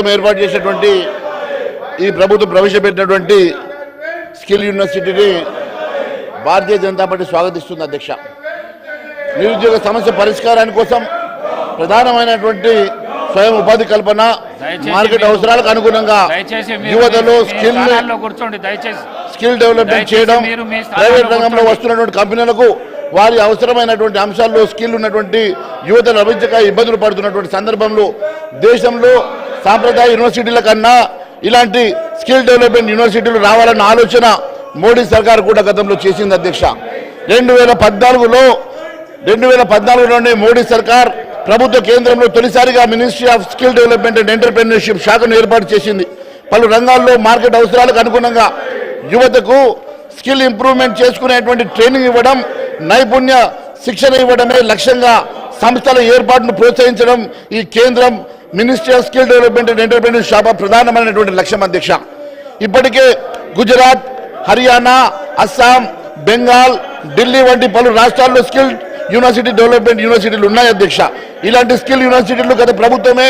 ఏర్పాటు చేసినటువంటి ఈ ప్రభుత్వం ప్రవేశపెట్టినటువంటి స్కిల్ యూనివర్సిటీని భారతీయ జనతా పార్టీ స్వాగతిస్తుంది. అధ్యక్ష, నిరుద్యోగ సమస్య పరిష్కారాని కోసం ప్రధానమైనటువంటి స్వయం ఉపాధి కల్పన, మార్కెట్ అవసరాలకు అనుగుణంగా యువతలో స్కిల్ డెవలప్మెంట్ చేయడం, ప్రైవేట్ రంగంలో వస్తున్నటువంటి కంపెనీలకు వారి అవసరమైనటువంటి అంశాల్లో స్కిల్ ఉన్నటువంటి యువతలు లభించక ఇబ్బందులు పడుతున్నటువంటి సందర్భంలో దేశంలో సాంప్రదాయ యూనివర్సిటీల కన్నా ఇలాంటి స్కిల్ డెవలప్మెంట్ యూనివర్సిటీలు రావాలన్న ఆలోచన మోడీ సర్కార్ కూడా గతంలో చేసింది. అధ్యక్ష, 2014లోనే మోడీ సర్కార్ ప్రభుత్వ కేంద్రంలో తొలిసారిగా ministry of skill development and entrepreneurship శాఖను ఏర్పాటు చేసింది. పలు రంగాల్లో మార్కెట్ అవసరాలకు అనుగుణంగా యువతకు స్కిల్ ఇంప్రూవ్మెంట్ చేసుకునేటువంటి ట్రైనింగ్ ఇవ్వడం, నైపుణ్య శిక్షణ ఇవ్వడమే లక్ష్యంగా సంస్థల ఏర్పాటును ప్రోత్సహించడం ఈ కేంద్రం ministry of skill development and entrepreneurship శాఖ ప్రధానమైనటువంటి లక్ష్యం. అధ్యక్ష, ఇప్పటికే గుజరాత్, హర్యానా, అస్సాం, బెంగాల్, ఢిల్లీ వంటి పలు రాష్ట్రాల్లో స్కిల్ యూనివర్సిటీ డెవలప్మెంట్ యూనివర్సిటీలు ఉన్నాయి. అధ్యక్ష, ఇలాంటి స్కిల్ యూనివర్సిటీలు గత ప్రభుత్వమే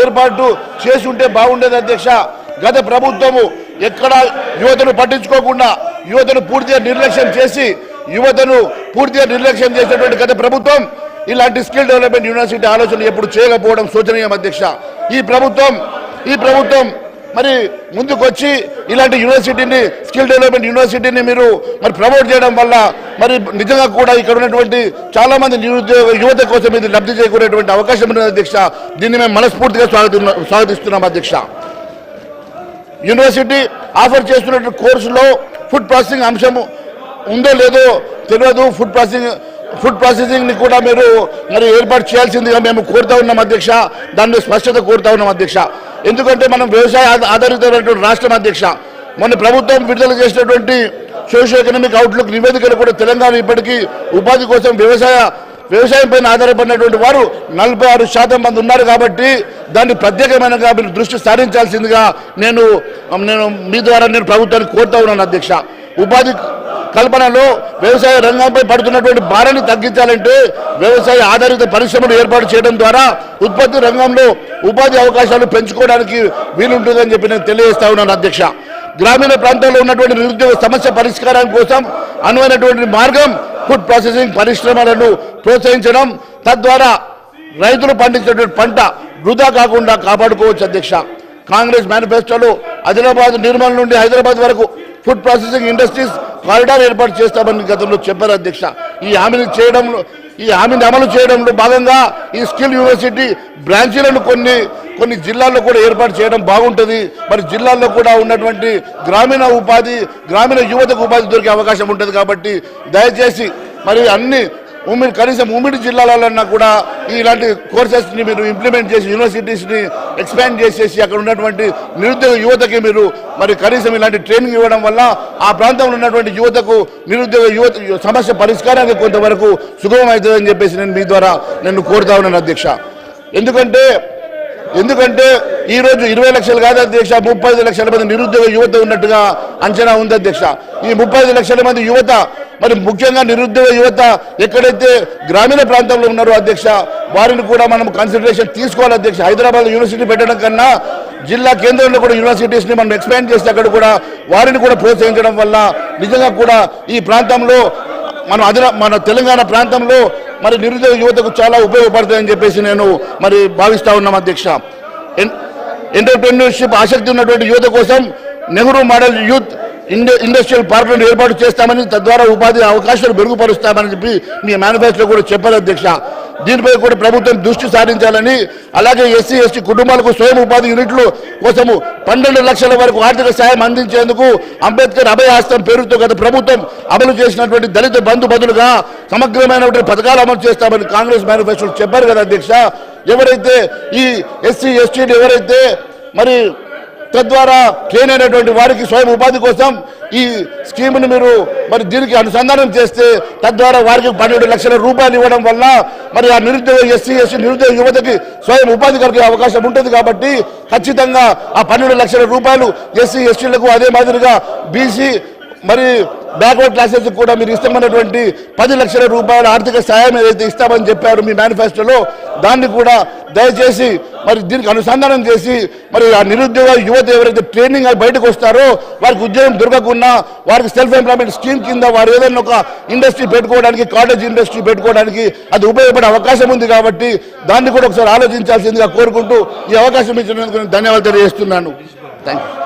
ఏర్పాటు చేసి ఉంటే బాగుండేది. అధ్యక్ష, గత ప్రభుత్వము ఎక్కడ యువతను పట్టించుకోకుండా యువతను పూర్తిగా నిర్లక్ష్యం చేసినటువంటి గత ప్రభుత్వం ఇలాంటి స్కిల్ డెవలప్మెంట్ యూనివర్సిటీ ఆలోచన ఎప్పుడు చేయకపోవడం శోచనీయం. అధ్యక్ష, ఈ ప్రభుత్వం మరి ముందుకొచ్చి ఇలాంటి యూనివర్సిటీని, స్కిల్ డెవలప్మెంట్ యూనివర్సిటీని మీరు మరి ప్రమోట్ చేయడం వల్ల మరి నిజంగా కూడా ఇక్కడ ఉన్నటువంటి చాలా మంది నిరుద్యోగ యువత కోసం ఇది లబ్ధి చేకూరేటువంటి అవకాశం ఉన్నది. అధ్యక్ష, దీన్ని మేము మనస్ఫూర్తిగా స్వాగతిస్తున్నాం. అధ్యక్ష, యూనివర్సిటీ ఆఫర్ చేస్తున్నటువంటి కోర్సులో ఫుడ్ ప్రాసెసింగ్ అంశం ఉందో లేదో తెలియదు. ఫుడ్ ప్రాసెసింగ్ ని కూడా మీరు మరి ఏర్పాటు చేయాల్సిందిగా మేము కోరుతా ఉన్నాం. అధ్యక్ష, దాన్ని స్పష్టత కోరుతా ఉన్నాం. అధ్యక్ష, ఎందుకంటే మనం వ్యవసాయ ఆధారితమైనటువంటి రాష్ట్రం. అధ్యక్ష, మొన్న ప్రభుత్వం విడుదల చేసినటువంటి సోషియో ఎకనామిక్ అవుట్లుక్ నివేదికలు కూడా తెలంగాణ ఇప్పటికీ ఉపాధి కోసం వ్యవసాయం పైన ఆధారపడినటువంటి వారు 46% మంది ఉన్నారు. కాబట్టి దాన్ని ప్రత్యేకమైన మీరు దృష్టి సారించాల్సిందిగా నేను మీ ద్వారా ప్రభుత్వాన్ని కోరుతా ఉన్నాను. అధ్యక్ష, ఉపాధి కల్పనలో వ్యవసాయ రంగంపై పడుతున్నటువంటి భారాన్ని తగ్గించాలంటే వ్యవసాయ ఆధారిత పరిశ్రమలు ఏర్పాటు చేయడం ద్వారా ఉత్పత్తి రంగంలో ఉపాధి అవకాశాలు పెంచుకోవడానికి వీలుంటుందని చెప్పి నేను తెలియజేస్తా ఉన్నాను. అధ్యక్ష, గ్రామీణ ప్రాంతాల్లో ఉన్నటువంటి నిరుద్యోగ సమస్య పరిష్కారం కోసం అనువైనటువంటి మార్గం ఫుడ్ ప్రాసెసింగ్ పరిశ్రమలను ప్రోత్సహించడం, తద్వారా రైతులు పండించేటువంటి పంట వృధా కాకుండా కాపాడుకోవచ్చు. అధ్యక్ష, కాంగ్రెస్ మేనిఫెస్టోలో ఆదిలాబాద్, నిర్మల్ నుండి హైదరాబాద్ వరకు ఫుడ్ ప్రాసెసింగ్ ఇండస్ట్రీస్ కారిడార్ ఏర్పాటు చేస్తామని గతంలో చెప్పారు. అధ్యక్ష, ఈ హామీని అమలు చేయడంలో భాగంగా ఈ స్కిల్ యూనివర్సిటీ బ్రాంచీలను కొన్ని జిల్లాల్లో కూడా ఏర్పాటు చేయడం బాగుంటుంది. మరి జిల్లాల్లో కూడా ఉన్నటువంటి గ్రామీణ యువతకు ఉపాధి దొరికే అవకాశం ఉంటుంది. కాబట్టి దయచేసి మరి కనీసం ఉమ్మడి జిల్లాలన్నా కూడా ఇలాంటి కోర్సెస్ని మీరు ఇంప్లిమెంట్ చేసి యూనివర్సిటీస్ని ఎక్స్పాండ్ చేసేసి అక్కడ ఉన్నటువంటి నిరుద్యోగ యువతకి మీరు మరి కనీసం ఇలాంటి ట్రైనింగ్ ఇవ్వడం వల్ల ఆ ప్రాంతంలో ఉన్నటువంటి యువతకు నిరుద్యోగ సమస్య పరిష్కారానికి కొంతవరకు సుగమం అవుతుందని చెప్పేసి నేను మీ ద్వారా కోరుతా ఉన్నాను. అధ్యక్ష, ఎందుకంటే ఈరోజు 20 లక్షలు కాదు అధ్యక్ష, 35 లక్షల మంది నిరుద్యోగ యువత ఉన్నట్టుగా అంచనా ఉంది. అధ్యక్ష, ఈ 35 లక్షల మంది యువత మరి ముఖ్యంగా నిరుద్యోగ యువత ఎక్కడైతే గ్రామీణ ప్రాంతంలో ఉన్నారో అధ్యక్ష, వారిని కూడా మనం కన్సిడరేషన్ తీసుకోవాలి. అధ్యక్ష, హైదరాబాద్ యూనివర్సిటీ పెట్టడం కన్నా జిల్లా కేంద్రంలో కూడా యూనివర్సిటీస్ని మనం ఎక్స్పాండ్ చేసి అక్కడ కూడా వారిని కూడా ప్రోత్సహించడం వల్ల నిజంగా కూడా ఈ ప్రాంతంలో మన తెలంగాణ ప్రాంతంలో మరి నిరుద్యోగ యువతకు చాలా ఉపయోగపడుతుందని చెప్పేసి నేను మరి భావిస్తా ఉన్నాం. అధ్యక్ష, ఎంటర్‌ప్రెన్యూర్‌షిప్ ఆసక్తి ఉన్నటువంటి యువత కోసం నెహ్రూ మోడల్ యూత్ ఇండస్ట్రియల్ పార్కులను ఏర్పాటు చేస్తామని, తద్వారా ఉపాధి అవకాశాలు మెరుగుపరుస్తామని చెప్పి మీ మేనిఫెస్టోలో కూడా చెప్పారు. అధ్యక్ష, దీనిపై కూడా ప్రభుత్వం దృష్టి సారించాలని, అలాగే ఎస్సీ ఎస్టీ కుటుంబాలకు స్వయం ఉపాధి యూనిట్ల కోసము 12 లక్షల వరకు ఆర్థిక సాయం అందించేందుకు అంబేద్కర్ అభయహస్తం పేరుతో గత ప్రభుత్వం అమలు చేసినటువంటి దళిత బంధు బదులుగా సమగ్రమైనటువంటి పథకాలు అమలు చేస్తామని కాంగ్రెస్ మేనిఫెస్టోలో చెప్పారు కదా. అధ్యక్ష, ఎవరైతే ఈ ఎస్సీ ఎస్టీలు ఎవరైతే మరి తద్వారా ట్రైన్ అయినటువంటి వారికి స్వయం ఉపాధి కోసం ఈ స్కీమ్ని మీరు మరి దీనికి అనుసంధానం చేస్తే తద్వారా వారికి 12 లక్షల రూపాయలు ఇవ్వడం వల్ల మరి ఆ నిరుద్యోగ ఎస్సీ ఎస్టీ నిరుద్యోగ యువతకి స్వయం ఉపాధి కలిగే అవకాశం ఉంటుంది. కాబట్టి ఖచ్చితంగా ఆ 12 లక్షల రూపాయలు ఎస్సీ ఎస్టీలకు, అదే మాదిరిగా బీసీ మరి బ్యాక్వర్డ్ క్లాసెస్ కూడా మీరు ఇస్తామన్నటువంటి 10 లక్షల రూపాయల ఆర్థిక సాయం ఏదైతే ఇస్తామని చెప్పారు మీ మేనిఫెస్టోలో, దాన్ని కూడా దయచేసి మరి దీనికి అనుసంధానం చేసి మరి ఆ నిరుద్యోగ యువత ఎవరైతే ట్రైనింగ్ అయి బయటకు వస్తారో వారికి ఉద్యోగం దొరకకుండా వారికి సెల్ఫ్ ఎంప్లాయ్మెంట్ స్కీమ్ కింద వారు ఏదైనా ఒక ఇండస్ట్రీ పెట్టుకోవడానికి, కాటేజ్ ఇండస్ట్రీ పెట్టుకోవడానికి అది ఉపయోగపడే అవకాశం ఉంది. కాబట్టి దాన్ని కూడా ఒకసారి ఆలోచించాల్సిందిగా కోరుకుంటూ ఈ అవకాశం ఇచ్చినందుకు ధన్యవాదాలు తెలియజేస్తున్నాను. Thank you.